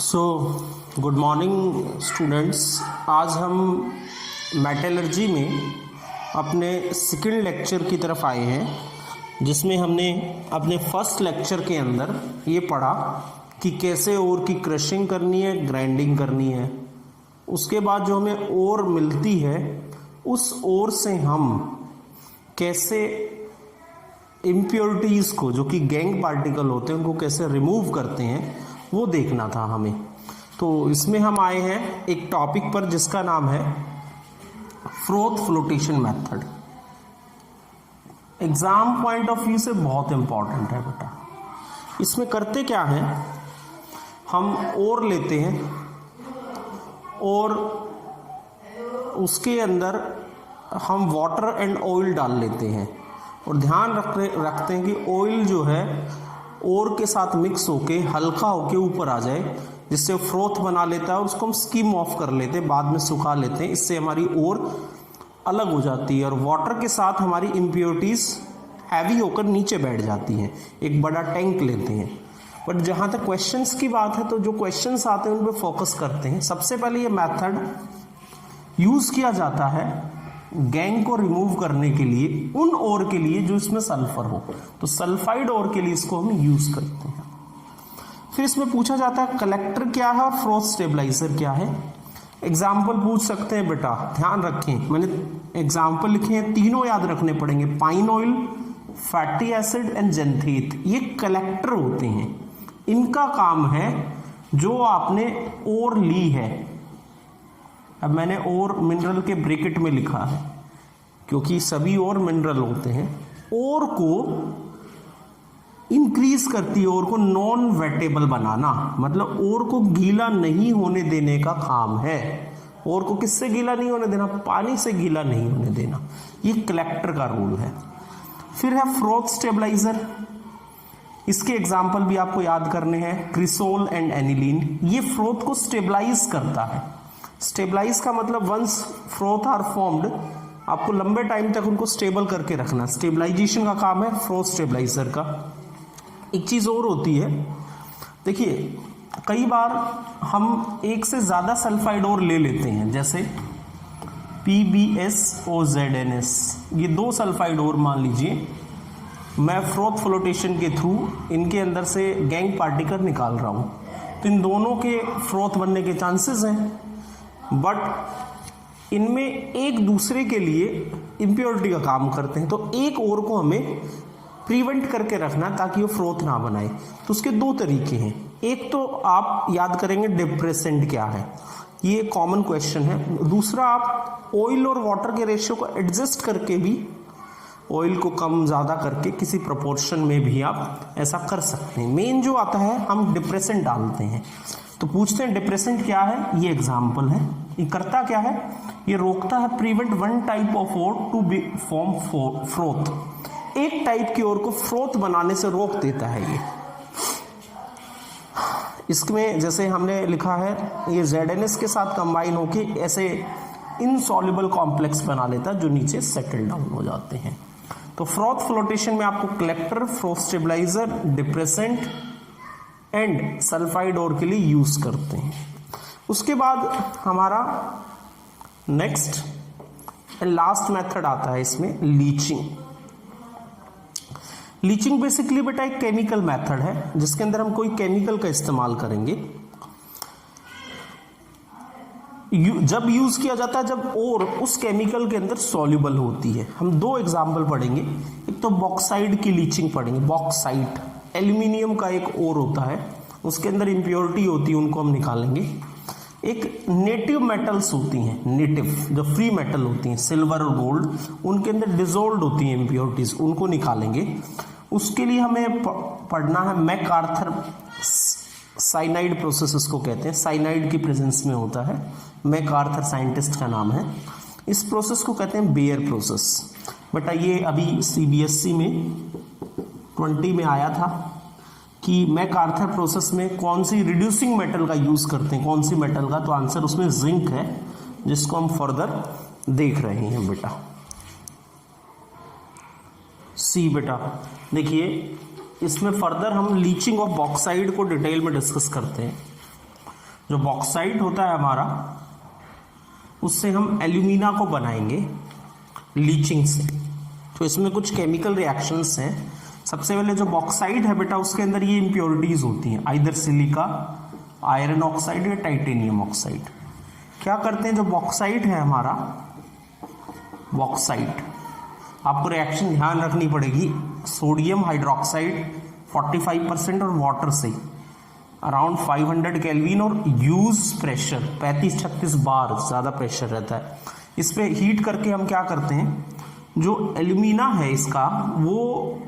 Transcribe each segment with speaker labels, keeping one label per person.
Speaker 1: So good morning students. आज हम metallurgy में अपने सेकंड लेक्चर की तरफ आए हैं, जिसमें हमने अपने फर्स्ट लेक्चर के अंदर ये पढ़ा कि कैसे ओर की क्रशिंग करनी है, ग्राइंडिंग करनी है। उसके बाद जो हमें ओर मिलती है उस ओर से हम कैसे इम्प्योरिटीज़ को, जो कि गैंग पार्टिकल होते हैं, उनको कैसे रिमूव करते हैं वो देखना था हमें। तो इसमें हम आए हैं एक टॉपिक पर जिसका नाम है froth flotation method. Exam point of view से बहुत इंपॉर्टेंट है बेटा। इसमें करते क्या है, हम ओर लेते हैं और उसके अंदर हम वाटर एंड ऑयल डाल लेते हैं और ध्यान रखते हैं कि ऑयल जो है ओर के साथ मिक्स होके हल्का होके ऊपर आ जाए, जिससे फ्रोथ बना लेता है और उसको हम स्किम ऑफ कर लेते हैं, बाद में सुखा लेते हैं। इससे हमारी ओर अलग हो जाती है और वाटर के साथ हमारी इम्प्योरिटीज़ हैवी होकर नीचे बैठ जाती हैं। एक बड़ा टैंक लेते हैं। बट जहाँ तक क्वेश्चंस की बात है तो जो क्वेश्चंस आते हैं उन पर फोकस करते हैं। सबसे पहले ये मेथड यूज़ किया जाता है गैंग को रिमूव करने के लिए, उन ओर के लिए जो इसमें सल्फर हो। तो सल्फाइड ओर के लिए इसको हम यूज करते हैं। फिर इसमें पूछा जाता है कलेक्टर क्या है और फ्रोथ स्टेबलाइजर क्या है। एग्जाम्पल पूछ सकते हैं बेटा, ध्यान रखें मैंने एग्जाम्पल लिखे हैं, तीनों याद रखने पड़ेंगे। Pine oil, fatty acid and xanthate, ये कलेक्टर होते हैं। इनका काम है जो आपने ओर ली है। अब मैंने ओर मिनरल के ब्रैकेट में लिखा है क्योंकि सभी ओर मिनरल होते हैं। ओर को इंक्रीज करती है, ओर को नॉन वेटेबल बनाना, मतलब ओर को गीला नहीं होने देने का काम है। ओर को किससे गीला नहीं होने देना? पानी से गीला नहीं होने देना। ये कलेक्टर का रोल है। फिर है फ्रोथ स्टेबलाइजर। इसके एग्जाम्पल भी आपको याद करने हैं, क्रिसोल एंड एनिलीन। ये फ्रोथ को स्टेबलाइज करता है। स्टेबलाइज का मतलब वंस फ्रोथ आर फॉर्म्ड, आपको लंबे टाइम तक उनको स्टेबल करके रखना। स्टेबलाइजेशन का काम है फ्रोथ स्टेबलाइजर का। एक चीज और होती है, देखिए कई बार हम एक से ज्यादा सल्फाइड और ले लेते हैं, जैसे PbSOZNS, ये दो सल्फाइड और मान लीजिए मैं फ्रोथ फ्लोटेशन के थ्रू इनके अंदर से गैंग पार्टिकल निकाल रहा हूं, तो इन दोनों के फ्रोथ बनने के चांसेस हैं। बट इनमें एक दूसरे के लिए इम्प्योरिटी का काम करते हैं, तो एक और को हमें प्रिवेंट करके रखना ताकि वो फ्रोथ ना बनाए। तो उसके दो तरीके हैं। एक तो आप याद करेंगे डिप्रेसेंट क्या है, ये कॉमन क्वेश्चन है। दूसरा, आप ऑयल और वाटर के रेशियो को एडजस्ट करके भी, ऑयल को कम ज़्यादा करके किसी प्रोपोर्शन में भी आप ऐसा कर सकते हैं। मेन जो आता है हम डिप्रेसेंट डालते हैं। तो पूछते हैं डिप्रेसेंट क्या है, ये एग्जाम्पल है। ये करता क्या है, ये रोकता है, prevent one type of ore to be form froth, एक टाइप की ओर को फ्रोथ बनाने से रोक देता है ये। इसमें जैसे हमने लिखा है, ये ZNS के साथ कंबाइन होके ऐसे इनसॉल्युबल कॉम्प्लेक्स बना लेता है जो नीचे सेटल डाउन हो जाते हैं। तो फ्रोथ फ्लोटेशन में आपको collector, froth stabiliser, depressant and sulphide ore के लिए यूज करते हैं। उसके बाद हमारा नेक्स्ट एंड लास्ट मेथड आता है इसमें, लीचिंग। लीचिंग बेसिकली बेटा एक केमिकल मेथड है जिसके अंदर हम कोई केमिकल का इस्तेमाल करेंगे। जब यूज किया जाता है जब ओर उस केमिकल के अंदर सॉल्युबल होती है। हम दो एग्जाम्पल पढ़ेंगे। एक तो बॉक्साइड की लीचिंग पढ़ेंगे। बॉक्साइट एल्यूमिनियम का एक ओर होता है, उसके अंदर इम्प्योरिटी होती है, उनको हम निकालेंगे। एक नेटिव मेटल्स होती हैं, नेटिव जो फ्री मेटल होती हैं, सिल्वर और गोल्ड, उनके अंदर डिसॉल्व्ड होती हैं इम्प्योरिटीज, उनको निकालेंगे। उसके लिए हमें पढ़ना है मैकआर्थर साइनाइड प्रोसेस, इसको कहते हैं। साइनाइड की प्रेजेंस में होता है, मैकआर्थर साइंटिस्ट का नाम है। इस प्रोसेस को कहते हैं बेयर प्रोसेस। बेटा ये अभी CBSE में 20 में आया था कि मैकआर्थर प्रोसेस में कौन सी रिड्यूसिंग मेटल का यूज करते हैं, कौन सी मेटल का, तो आंसर उसमें जिंक है, जिसको हम फर्दर देख रहे हैं बेटा। सी बेटा देखिए इसमें फर्दर हम लीचिंग ऑफ बॉक्साइड को डिटेल में डिस्कस करते हैं। जो बॉक्साइट होता है हमारा, उससे हम एल्यूमिना को बनाएंगे लीचिंग से। तो इसमें कुछ केमिकल रिएक्शंस हैं। सबसे पहले जो बॉक्साइट है बेटा, उसके अंदर ये इम्प्योरिटीज होती हैं, आइदर सिलिका, आयरन ऑक्साइड या टाइटेनियम ऑक्साइड। क्या करते हैं, जो बॉक्साइट है हमारा, बॉक्साइट, आपको रिएक्शन ध्यान रखनी पड़ेगी, सोडियम हाइड्रोक्साइड 45% और वाटर से अराउंड 500 केल्विन और यूज प्रेशर 35-36 बार ज़्यादा प्रेशर रहता है। इस पे हीट करके हम क्या करते हैं, जो एल्यूमिना है इसका, वो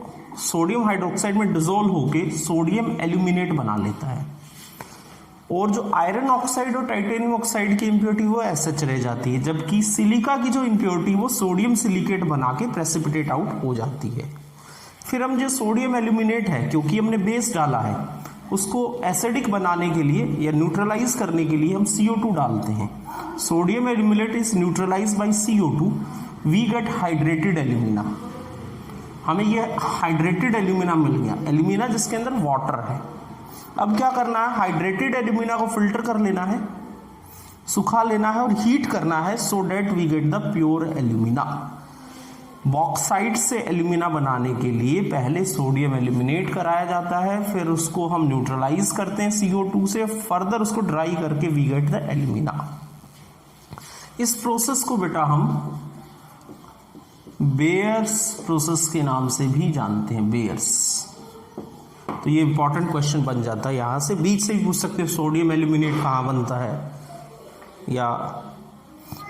Speaker 1: सोडियम हाइड्रोक्साइड में डिसोल्व होके सोडियम एल्यूमिनेट बना लेता है, और जो आयरन ऑक्साइड और टाइटेनियम ऑक्साइड की इम्प्योरिटी वो एसएच रह जाती है, जबकि सिलिका की जो इम्प्योरिटी वो सोडियम सिलिकेट बना के प्रेसिपिटेट आउट हो जाती है। फिर हम जो सोडियम एल्यूमिनेट है, क्योंकि हमने बेस डाला है, उसको एसिडिक बनाने के लिए या न्यूट्रलाइज करने के लिए हम CO2 डालते हैं। Sodium aluminate is neutralise by CO2, we get hydrated alumina. हमें ये हाइड्रेटेड एल्यूमिना मिल गया, एल्यूमिना जिसके अंदर वाटर है। अब क्या करना है, हाइड्रेटेड एल्यूमिना को फिल्टर कर लेना है, सुखा लेना है और हीट करना है, so that we get the pure alumina. Bauxite से एल्यूमिना बनाने के लिए पहले सोडियम एल्यूमिनेट कराया जाता है, फिर उसको हम न्यूट्रलाइज करते हैं CO2 से, फर्दर उसको ड्राई करके वी गेट द एल्यूमिना। इस प्रोसेस को बेटा हम बेयर्स प्रोसेस के नाम से भी जानते हैं, बेयर्स। तो ये इंपॉर्टेंट क्वेश्चन बन जाता है, यहां से बीच से भी पूछ सकते हैं सोडियम एल्यूमिनेट कहाँ बनता है या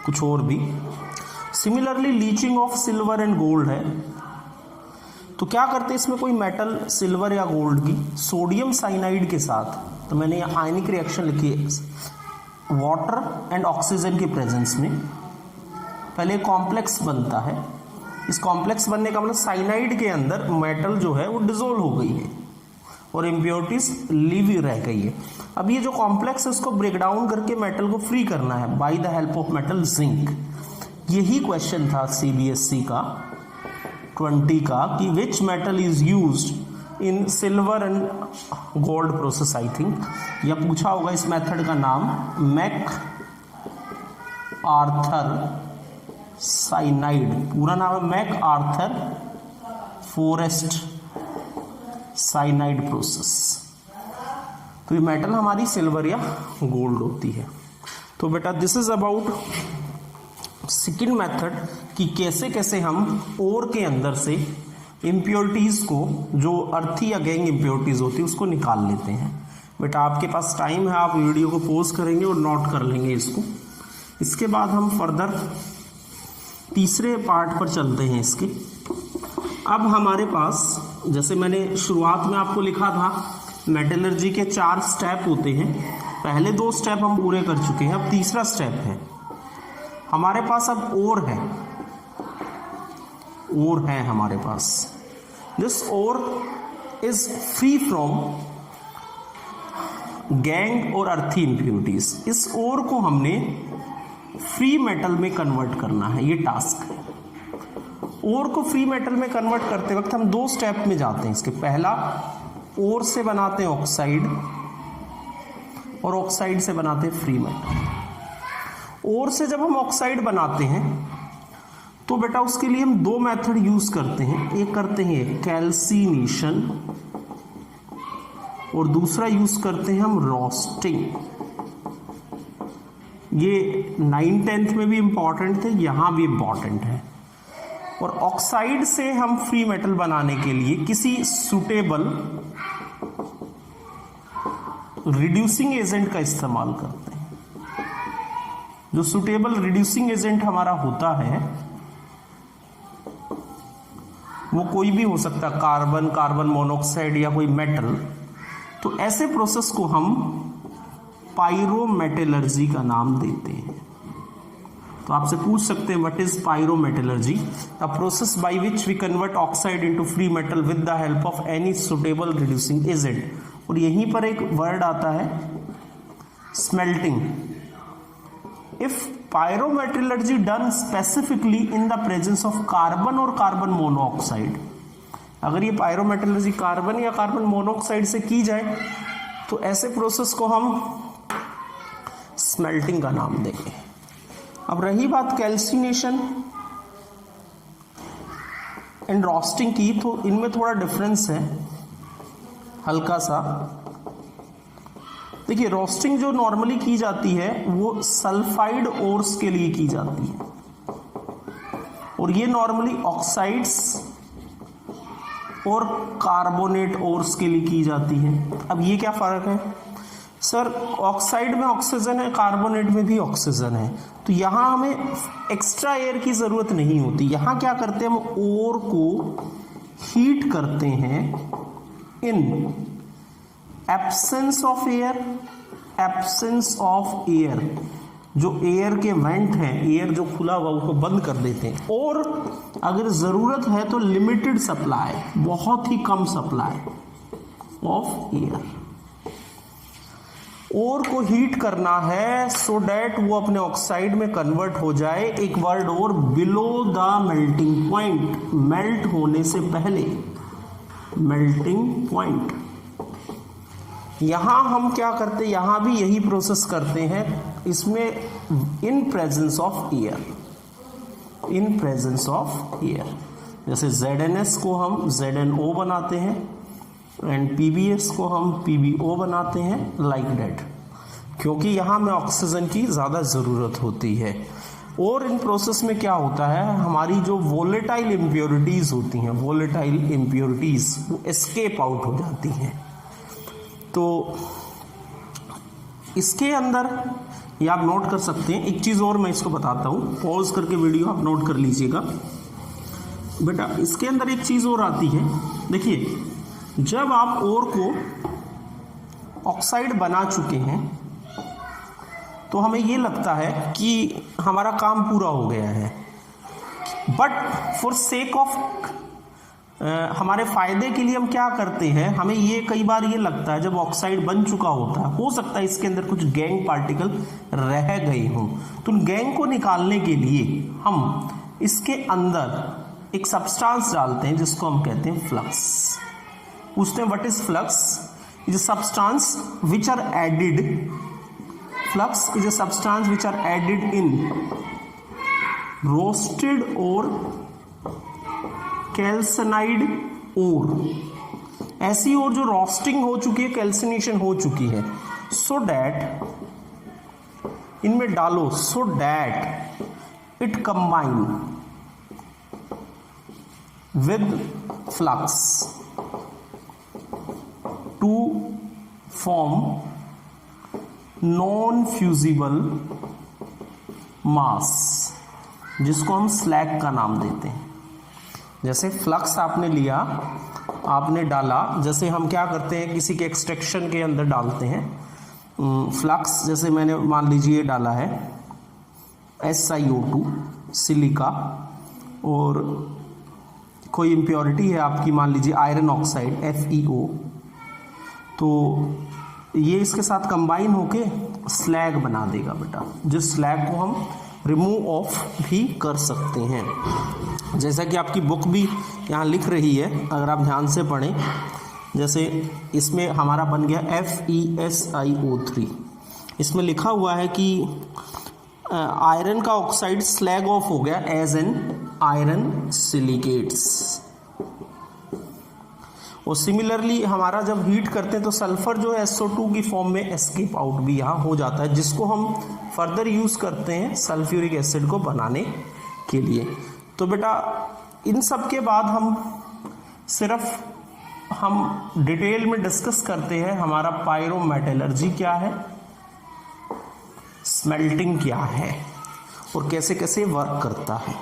Speaker 1: कुछ और भी। Similarly leaching of silver and gold है, तो क्या करते हैं, इसमें कोई मेटल सिल्वर या गोल्ड की सोडियम साइनाइड के साथ, तो मैंने यहाँ आयनिक रिएक्शन लिखी है, वाटर एंड ऑक्सीजन के प्रेजेंस में पहले कॉम्प्लेक्स बनता है। इस कॉम्प्लेक्स बनने का मतलब साइनाइड के अंदर मेटल जो है वो डिसोल्व हो गई है और इम्प्योरिटीज लिव रह गई है। अब ये जो कॉम्प्लेक्स है उसको ब्रेक डाउन करके मेटल को फ्री करना है by the help of metal zinc. यही क्वेश्चन था CBSE का 20 का कि which metal is used in silver and gold process, I think. या पूछा होगा इस मेथड का नाम मैक आर्थर साइनाइड, पूरा नाम है MacArthur Forrest cyanide process. तो ये मेटल हमारी सिल्वर या गोल्ड होती है। तो बेटा this is about second method कि कैसे कैसे हम ओर के अंदर से इम्प्योरिटीज को, जो अर्थी या गैंग इम्प्योरिटीज होती है, उसको निकाल लेते हैं। बेटा आपके पास टाइम है, आप वीडियो को पॉज करेंगे और नोट कर लेंगे इसको। इसके बाद हम फर्दर तीसरे पार्ट पर चलते हैं इसके। अब हमारे पास, जैसे मैंने शुरुआत में आपको लिखा था, मेटलर्जी के 4 स्टेप होते हैं। पहले 2 स्टेप हम पूरे कर चुके हैं, अब तीसरा स्टेप है हमारे पास। अब ओर है हमारे पास। This ore is free from gangue और अर्थी इंप्योरिटीज। इस ओर को हमने फ्री मेटल में कन्वर्ट करना है, ये टास्क है। ओर को फ्री मेटल में कन्वर्ट करते वक्त हम 2 स्टेप में जाते हैं इसके। पहला, ओर से बनाते हैं ऑक्साइड और ऑक्साइड से बनाते हैं फ्री मेटल। ओर से जब हम ऑक्साइड बनाते हैं तो बेटा उसके लिए हम 2 मेथड यूज करते हैं। एक करते हैं कैल्सीनेशन और दूसरा यूज करते हैं हम रोस्टिंग। ये 9th-10th में भी इंपॉर्टेंट थे, यहां भी इंपॉर्टेंट है। और ऑक्साइड से हम फ्री मेटल बनाने के लिए किसी सुटेबल रिड्यूसिंग एजेंट का इस्तेमाल करते हैं। जो सुटेबल रिड्यूसिंग एजेंट हमारा होता है वो कोई भी हो सकता है, कार्बन, कार्बन मोनोऑक्साइड या कोई मेटल। तो ऐसे प्रोसेस को हम पायरोमेटलर्जी का नाम देते हैं। तो आपसे पूछ सकते हैं what is pyrometallurgy? A process by which we convert oxide into free metal with the help of any suitable reducing agent. और यहीं पर एक वर्ड आता है smelting. If pyrometallurgy done specifically in the presence of carbon और carbon monoxide, अगर ये pyrometallurgy carbon या कार्बन मोनोऑक्साइड से की जाए तो ऐसे प्रोसेस को हम स्मेल्टिंग का नाम देंगे। अब रही बात कैल्सिनेशन एंड रोस्टिंग की, तो इनमें थोड़ा डिफरेंस है हल्का सा। देखिए रोस्टिंग जो नॉर्मली की जाती है वो सल्फाइड ओर्स के लिए की जाती है, और ये नॉर्मली ऑक्साइड्स और कार्बोनेट ओर्स के लिए की जाती है। अब ये क्या फर्क है सर? ऑक्साइड में ऑक्सीजन है, कार्बोनेट में भी ऑक्सीजन है, तो यहां हमें एक्स्ट्रा एयर की जरूरत नहीं होती। यहां क्या करते हैं, हम ओर को हीट करते हैं in absence of air. Absence of air, जो एयर के वेंट हैं, एयर जो खुला हुआ उसको बंद कर देते हैं, और अगर जरूरत है तो लिमिटेड सप्लाई, बहुत ही कम सप्लाई ऑफ एयर। ओर को हीट करना है सो डैट वो अपने ऑक्साइड में कन्वर्ट हो जाए। एक वर्ड और, below the melting point, melt होने से पहले, मेल्टिंग पॉइंट। यहां हम क्या करते हैं, यहां भी यही प्रोसेस करते हैं, इसमें in presence of air, in presence of air. जैसे ZNS को हम ZNO बनाते हैं एंड PBS को हम PBO बनाते हैं, लाइक दैट, क्योंकि यहां में ऑक्सीजन की ज़्यादा ज़रूरत होती है। और इन प्रोसेस में क्या होता है, हमारी जो वोलेटाइल इम्प्योरिटीज़ होती हैं, वोलेटाइल इम्प्योरिटीज़ वो एस्केप आउट हो जाती हैं। तो इसके अंदर ये आप नोट कर सकते हैं। एक चीज़ और मैं इसको बताता हूँ, पॉज करके वीडियो आप नोट कर लीजिएगा बेटा। इसके अंदर एक चीज़ और आती है, देखिए जब आप ओर को ऑक्साइड बना चुके हैं तो हमें ये लगता है कि हमारा काम पूरा हो गया है, बट फॉर सेक ऑफ हमारे फायदे के लिए हम क्या करते हैं, हमें ये कई बार ये लगता है जब ऑक्साइड बन चुका होता है, हो सकता है इसके अंदर कुछ गैंग पार्टिकल रह गए हों, तो उन गैंग को निकालने के लिए हम इसके अंदर एक सब्सटेंस डालते हैं जिसको हम कहते हैं फ्लक्स। पूछते हैं what is flux? Is a substance which are added, flux is a substance which are added in roasted और कैल्सनाइड ओर, ऐसी ओर जो रोस्टिंग हो चुकी है, कैल्सिनेशन हो चुकी है, सो डैट इनमें डालो, so that it combine with flux to form non fusible mass, जिसको हम स्लैग का नाम देते हैं। जैसे फ्लक्स आपने लिया, आपने डाला, जैसे हम क्या करते हैं किसी के एक्सट्रैक्शन के अंदर डालते हैं फ्लक्स, जैसे मैंने मान लीजिए डाला है SiO2 सिलिका, और कोई इम्प्योरिटी है आपकी, मान लीजिए आयरन ऑक्साइड FeO, तो ये इसके साथ कंबाइन होके स्लैग बना देगा बेटा, जिस स्लैग को हम रिमूव ऑफ भी कर सकते हैं। जैसा कि आपकी बुक भी यहाँ लिख रही है, अगर आप ध्यान से पढ़ें, जैसे इसमें हमारा बन गया FeSiO3, इसमें लिखा हुआ है कि आयरन का ऑक्साइड स्लैग ऑफ हो गया एज एन आयरन सिलिकेट्स। और सिमिलरली हमारा जब हीट करते हैं तो सल्फर जो है SO2 की फॉर्म में एस्केप आउट भी यहाँ हो जाता है, जिसको हम फर्दर यूज़ करते हैं सल्फ्यूरिक एसिड को बनाने के लिए। तो बेटा इन सब के बाद हम डिटेल में डिस्कस करते हैं हमारा पायरोमेटलर्जी क्या है, स्मेल्टिंग क्या है और कैसे कैसे वर्क करता है।